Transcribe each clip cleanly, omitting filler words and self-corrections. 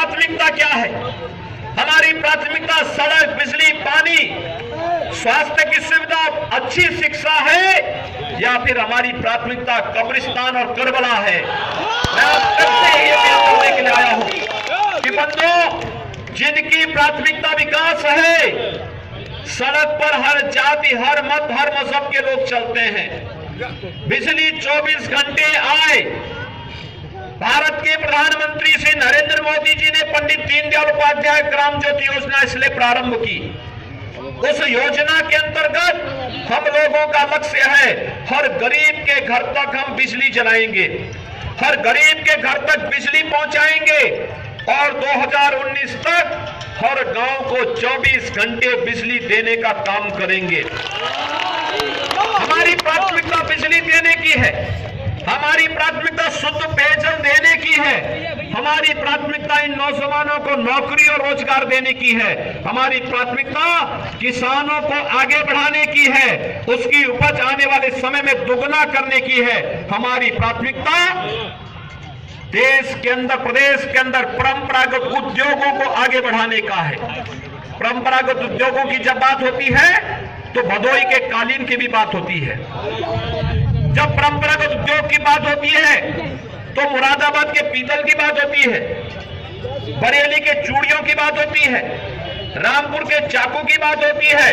प्राथमिकता क्या है? हमारी प्राथमिकता सड़क, बिजली, पानी, स्वास्थ्य की सुविधा, अच्छी शिक्षा है, या फिर हमारी प्राथमिकता कब्रिस्तान और करबला है? मैं आप सबसे ये अपील करने के लिए आया हूं कि बंधुओं, जिनकी प्राथमिकता विकास है, सड़क पर हर जाति, हर मत, हर मजहब के लोग चलते हैं। बिजली 24 घंटे आए। भारत के प्रधानमंत्री श्री नरेंद्र मोदी जी ने पंडित दीनदयाल उपाध्याय ग्राम ज्योति योजना इसलिए प्रारंभ की। उस योजना के अंतर्गत हम लोगों का लक्ष्य है, हर गरीब के घर तक हम बिजली जलाएंगे, हर गरीब के घर तक बिजली पहुंचाएंगे और 2019 तक हर गांव को 24 घंटे बिजली देने का काम करेंगे। हमारी प्राथमिकता बिजली देने की है, हमारी प्राथमिकता शुद्ध पेयजल देने की है, हमारी प्राथमिकता इन नौजवानों को नौकरी और रोजगार देने की है, हमारी प्राथमिकता किसानों को आगे बढ़ाने की है, उसकी उपज आने वाले समय में दुगना करने की है। हमारी प्राथमिकता देश के अंदर, प्रदेश के अंदर परंपरागत उद्योगों को आगे बढ़ाने का है। परंपरागत उद्योगों की जब बात होती है तो भदोई के कालीन की भी बात होती है। जब परंपरागत उद्योग की बात होती है तो मुरादाबाद के पीतल की बात होती है, बरेली के चूड़ियों की बात होती है, रामपुर के चाकू की बात होती है,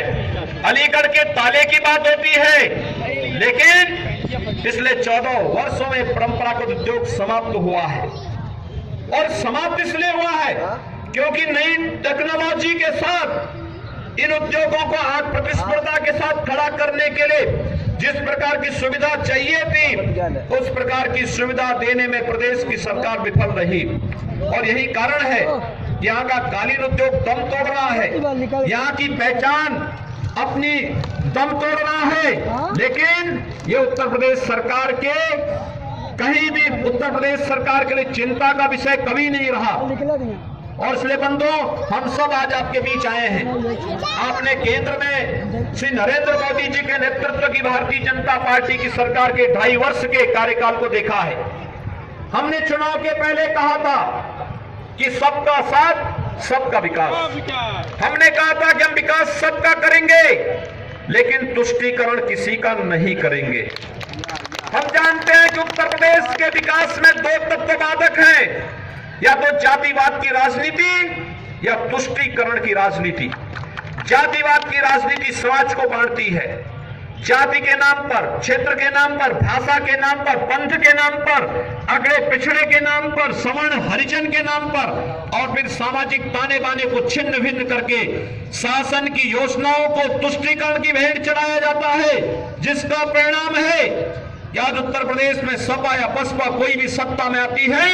अलीगढ़ के ताले की बात होती है। लेकिन पिछले 14 वर्षों में परंपरागत उद्योग समाप्त हुआ है, और समाप्त इसलिए हुआ है क्योंकि नई टेक्नोलॉजी के साथ इन उद्योगों को आज प्रतिस्पर्धा के साथ खड़ा करने के लिए जिस प्रकार की सुविधा चाहिए थी, उस प्रकार की सुविधा देने में प्रदेश की सरकार विफल रही। और यही कारण है यहाँ का कालीन उद्योग दम तोड़ रहा है, यहाँ की पहचान अपनी दम तोड़ रहा है। लेकिन ये उत्तर प्रदेश सरकार के, कहीं भी उत्तर प्रदेश सरकार के लिए चिंता का विषय कभी नहीं रहा। और इसलिए बंधुओं, हम सब आज आपके बीच आए हैं। आपने केंद्र में श्री नरेंद्र मोदी जी के नेतृत्व की भारतीय जनता पार्टी की सरकार के 2.5 वर्ष के कार्यकाल को देखा है। हमने चुनाव के पहले कहा था कि सबका साथ, सबका विकास। हमने कहा था कि हम विकास सबका करेंगे, लेकिन तुष्टीकरण किसी का नहीं करेंगे। हम जानते हैं कि उत्तर प्रदेश के विकास में 2 तत्व बाधक हैं, या तो जातिवाद की राजनीति या तुष्टीकरण की राजनीति। जातिवाद की राजनीति समाज को बांटती है, जाति के नाम पर, क्षेत्र के नाम पर, भाषा के नाम पर, पंथ के नाम पर, अगड़े पिछड़े के नाम पर, सवर्ण हरिजन के नाम पर, और फिर सामाजिक ताने बाने को छिन्न भिन्न करके शासन की योजनाओं को तुष्टीकरण की भेंट चढ़ाया जाता है, जिसका परिणाम है या उत्तर प्रदेश में सपा या बसपा कोई भी सत्ता में आती है,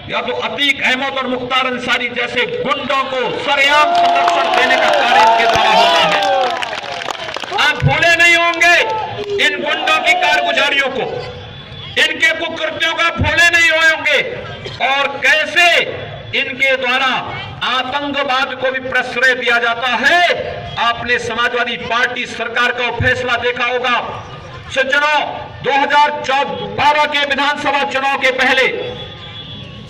या तो अतीक अहमद और मुख्तार अंसारी जैसे गुंडों को सरेआम संरक्षण देने का कार्य इनके द्वारा होता है। आप भूले नहीं होंगे इन गुंडों की कारगुजारियों को, इनके कुकृत्यों का भूले नहीं होंगे, और कैसे इनके द्वारा आतंकवाद को भी प्रश्रय दिया जाता है। आपने समाजवादी पार्टी सरकार का फैसला देखा होगा। चुनाव 2012 के विधानसभा चुनाव के पहले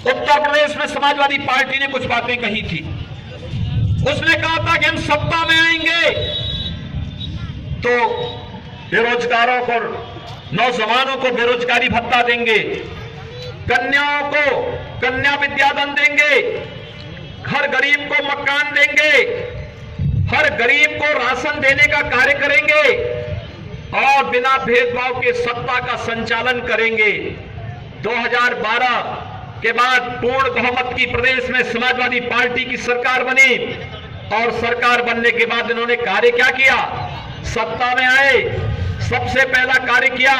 उत्तर प्रदेश में समाजवादी पार्टी ने कुछ बातें कही थी। उसने कहा था कि हम सत्ता में आएंगे तो बेरोजगारों को, नौजवानों को बेरोजगारी भत्ता देंगे, कन्याओं को कन्या विद्याधन देंगे, हर गरीब को मकान देंगे, हर गरीब को राशन देने का कार्य करेंगे, और बिना भेदभाव के सत्ता का संचालन करेंगे। 2012 के बाद पूर्ण बहुमत की प्रदेश में समाजवादी पार्टी की सरकार बनी, और सरकार बनने के बाद इन्होंने कार्य क्या किया? सत्ता में आए, सबसे पहला कार्य किया,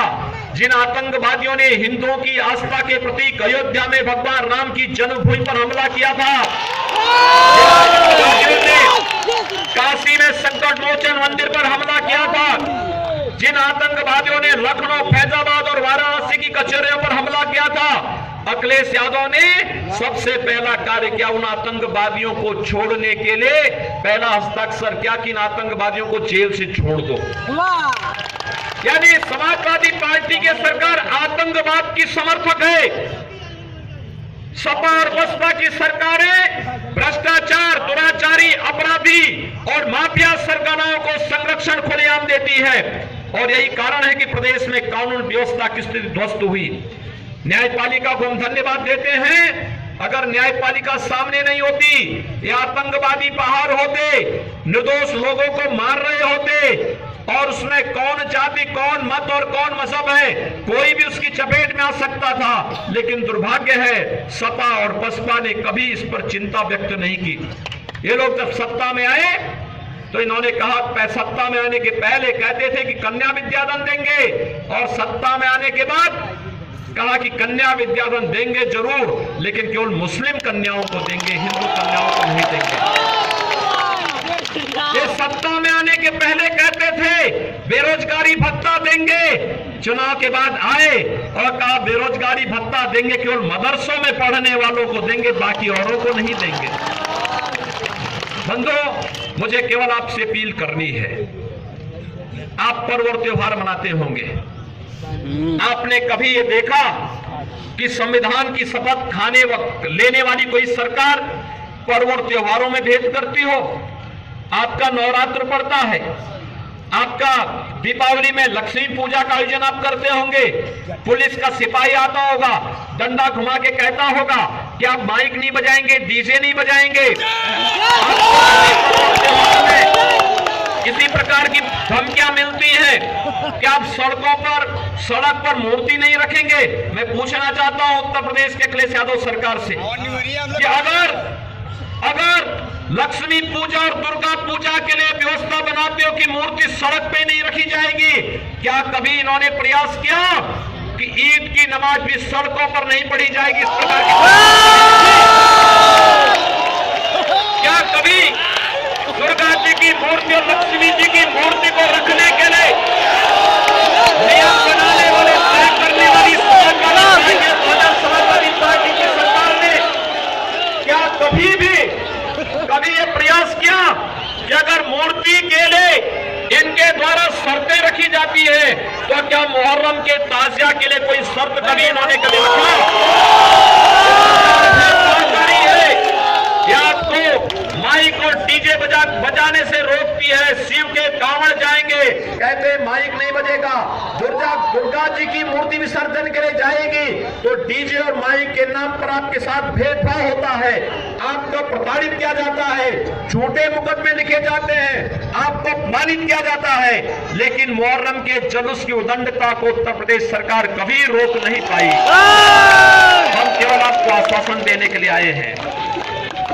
जिन आतंकवादियों ने हिंदुओं की आस्था के प्रतीक अयोध्या में भगवान राम की जन्मभूमि पर हमला किया था, काशी में संकट मोचन मंदिर पर हमला किया था, जिन आतंकवादियों ने लखनऊ, फैजाबाद और वाराणसी की कचहरियों पर हमला किया था, अखिलेश यादव ने सबसे पहला कार्य किया, उन आतंकवादियों को छोड़ने के लिए पहला हस्ताक्षर किया कि इन आतंकवादियों को जेल से छोड़ दो। यानी समाजवादी पार्टी की सरकार आतंकवाद की समर्थक है, सपा और बसपा की सरकारें और माफिया सरगनाओं को संरक्षण खुलेआम देती है। और यही कारण है कि प्रदेश में कानून व्यवस्था की स्थिति ध्वस्त हुई। न्यायपालिका को हम धन्यवाद देते हैं। अगर न्यायपालिका सामने नहीं होती, ये आतंकवादी पहाड़ होते, निर्दोष लोगों को मार रहे होते और उसमें कौन जाति, कौन मत और कौन मजहब है, कोई भी उसकी चपेट में आ सकता था। लेकिन दुर्भाग्य है, सपा और बसपा ने कभी इस पर चिंता व्यक्त नहीं की। ये लोग जब सत्ता में आए तो इन्होंने कहा, सत्ता में आने के पहले कहते थे कि कन्या विद्याधन देंगे, और सत्ता में आने के बाद कहा कि कन्या विद्याधन देंगे जरूर, लेकिन केवल मुस्लिम कन्याओं को देंगे, हिंदू कन्याओं को नहीं देंगे। ये सत्ता में आने के पहले कहते थे बेरोजगारी भत्ता देंगे, चुनाव के बाद आए और कहा बेरोजगारी भत्ता देंगे, केवल मदरसों में पढ़ने वालों को देंगे, बाकी औरों को नहीं देंगे। बंधुओं, मुझे केवल आपसे अपील करनी है, आप पर्व और त्योहार मनाते होंगे। आपने कभी ये देखा कि संविधान की शपथ खाने वक्त लेने वाली कोई सरकार पर्व और त्योहारों में भेद करती हो? आपका नवरात्र पड़ता है, आपका दीपावली में लक्ष्मी पूजा का आयोजन आप करते होंगे, पुलिस का सिपाही आता होगा, डंडा घुमा के कहता होगा कि आप माइक नहीं बजाएंगे, डीजे नहीं बजाएंगे। किसी प्रकार की धमकियां मिलती हैं कि आप सड़क पर मूर्ति नहीं रखेंगे। मैं पूछना चाहता हूं उत्तर प्रदेश के अखिलेश यादव सरकार से कि अगर लक्ष्मी पूजा और दुर्गा पूजा के लिए व्यवस्था बनाते हो कि मूर्ति सड़क पे नहीं रखी जाएगी, क्या कभी इन्होंने प्रयास किया कि ईद की नमाज भी सड़कों पर नहीं पढ़ी जाएगी? इस प्रकार की क्या कभी दुर्गा जी की मूर्ति और लक्ष्मी जी की मूर्ति को रखने के लिए नियम बनाने वाले, तय करने वाली समाजवादी पार्टी की सरकार ने क्या कभी ये प्रयास किया कि अगर मूर्ति के लिए इनके द्वारा शर्तें रखी जाती है तो क्या मुहर्रम के ताजिया के लिए कोई शर्त कभी इन्होंने कभी रखा? या आपको माइक और डीजे बजाने से रोकती है? शिव के कांवड़ जाएंगे, कहते माइक नहीं बजेगा। दुर्गा जी की मूर्ति विसर्जन के लिए जाएगी तो डीजे और माइक के नाम पर आपके साथ भेदभाव होता है, आपको प्रताड़ित किया जाता है, झूठे मुकदमे लिखे जाते हैं, आपको अपमानित किया जाता है। लेकिन मुहर्रम के जुलूस की उदंडता को उत्तर प्रदेश सरकार कभी रोक नहीं पाई। हम केवल आपको आश्वासन देने के लिए आए हैं।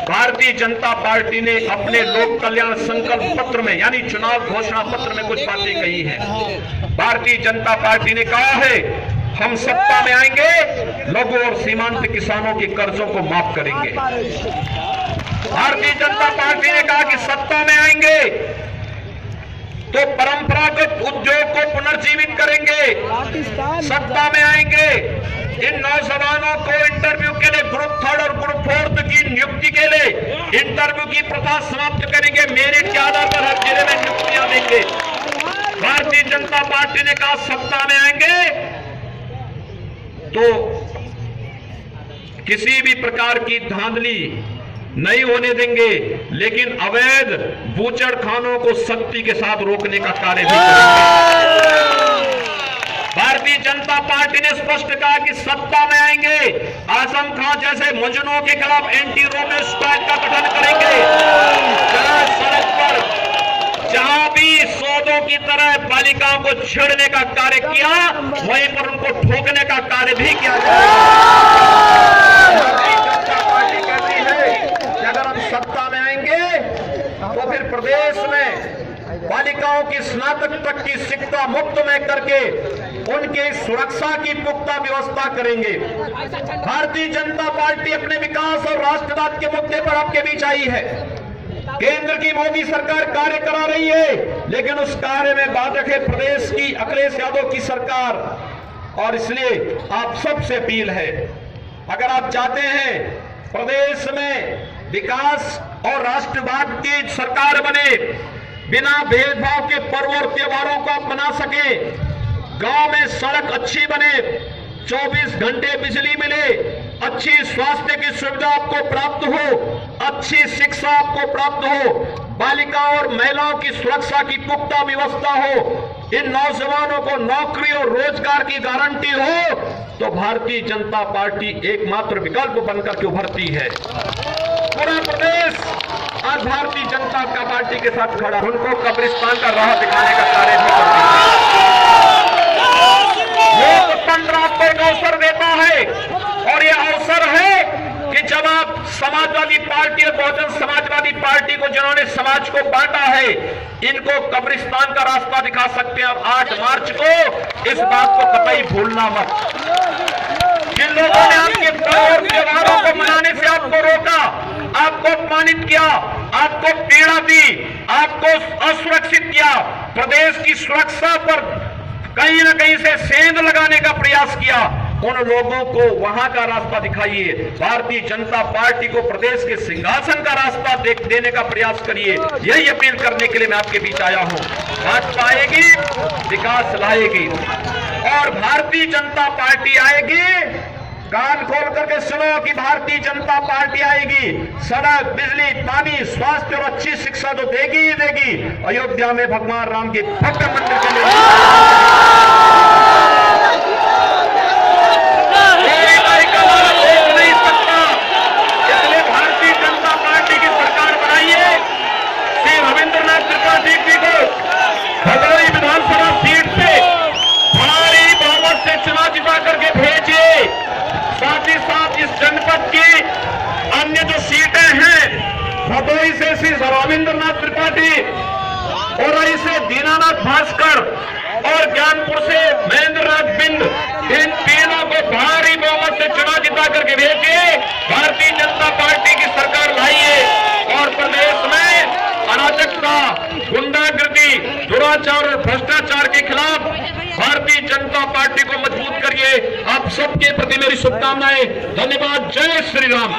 भारतीय जनता पार्टी ने अपने लोक कल्याण संकल्प पत्र में, यानी चुनाव घोषणा पत्र में कुछ बातें कही हैं। भारतीय जनता पार्टी ने कहा है, हम सत्ता में आएंगे, लघु और सीमांत किसानों के कर्जों को माफ करेंगे। भारतीय जनता पार्टी ने कहा कि सत्ता में आएंगे तो परंपरागत उद्योग को पुनर्जीवित करेंगे। सत्ता में आएंगे, इन नौजवानों को इंटरव्यू के लिए ग्रुप 3 और ग्रुप 4 की नियुक्ति के लिए इंटरव्यू की प्रथा समाप्त करेंगे, मेरिट के आधार पर हर जिले में नियुक्तियां देंगे। भारतीय जनता पार्टी ने कहा सत्ता में आएंगे तो किसी भी प्रकार की धांधली नहीं होने देंगे, लेकिन अवैध बूचड़ खानों को सख्ती के साथ रोकने का कार्य भी करेंगे। भारतीय जनता पार्टी ने स्पष्ट कहा कि सत्ता में आएंगे, आजम खान जैसे मुजरिमों के खिलाफ एंटी रोमियो स्क्वाड का गठन करेंगे। सड़क पर जहां भी सौदों की तरह बालिकाओं को छेड़ने का कार्य किया, वहीं पर उनको ठोकने का कार्य भी किया जाएगा। भारतीय जनता पार्टी कहती है कि अगर हम सत्ता में आएंगे तो फिर प्रदेश में बालिकाओं की स्नातक तक की शिक्षा मुफ्त में करके उनकी सुरक्षा की पुख्ता व्यवस्था करेंगे। भारतीय जनता पार्टी अपने विकास और राष्ट्रवाद के मुद्दे पर आपके बीच आई है। केंद्र की मोदी सरकार कार्य करा रही है, लेकिन उस कार्य में बाधक है प्रदेश की अखिलेश यादव की सरकार। और इसलिए आप सबसे अपील है, अगर आप चाहते हैं प्रदेश में विकास और राष्ट्रवाद की सरकार बने, बिना भेदभाव के पर्व और त्योहारों को आप मना सके, गांव में सड़क अच्छी बने, 24 घंटे बिजली मिले, अच्छी स्वास्थ्य की सुविधा आपको प्राप्त हो, अच्छी शिक्षा आपको प्राप्त हो, बालिकाओं और महिलाओं की सुरक्षा की पुख्ता व्यवस्था हो, इन नौजवानों को नौकरी और रोजगार की गारंटी हो, तो भारतीय जनता पार्टी एकमात्र विकल्प बनकर के उभरती है। पूरा प्रदेश आज भारतीय जनता पार्टी के साथ खड़ा, उनको कब्रिस्तान का राह दिखाने का कार्य भी करना है। लोकतंत्र आपको एक अवसर देता है, और यह अवसर है कि जब आप समाजवादी पार्टी और बहुजन समाजवादी पार्टी को, जिन्होंने समाज को बांटा है, इनको कब्रिस्तान का रास्ता दिखा सकते हैं। अब 8 मार्च को इस बात को कतई भूलना मत। जिन लोगों ने आपके पर्व त्योहारों को मनाने से आपको रोका, आपको अपमानित किया, आपको पीड़ा दी, आपको असुरक्षित किया, प्रदेश की सुरक्षा पर कहीं न कहीं से सेंध लगाने का प्रयास किया, उन लोगों को वहां का रास्ता दिखाइए। भारतीय जनता पार्टी को प्रदेश के सिंहासन का रास्ता देने का प्रयास करिए। यही अपील करने के लिए मैं आपके बीच आया हूं। भाजपा आएगी, विकास लाएगी, और भारतीय जनता पार्टी आएगी। कान खोल करके सुनो कि भारतीय जनता पार्टी आएगी, सड़क, बिजली, पानी, स्वास्थ्य और अच्छी शिक्षा तो देगी ही देगी। अयोध्या में भगवान राम के भव्य मंदिर के लिए नहीं सकता, इसलिए भारतीय जनता पार्टी की सरकार बनाइए। श्री रविंद्रनाथ त्रिपाठी जी को भदोही विधानसभा सीट से भारी बहुमत से चुनाव जिता करके भेजिए। साथ ही साथ इस जनपद की अन्य जो सीटें हैं, भदोही से श्री रविंद्रनाथ त्रिपाठी, और से दीनानाथ भास्कर और ज्ञानपुर से महेंद्रनाथ बिंद, इन तीनों को भारी बहुमत से चुनाव जिता करके भेजिए। भारतीय जनता पार्टी की सरकार लाइए और प्रदेश में अराजकता, गुंडागर्दी, दुराचार और भ्रष्टाचार के खिलाफ भारतीय जनता पार्टी को मजबूत करिए। आप सबके प्रति मेरी शुभकामनाएं। धन्यवाद। जय श्री राम।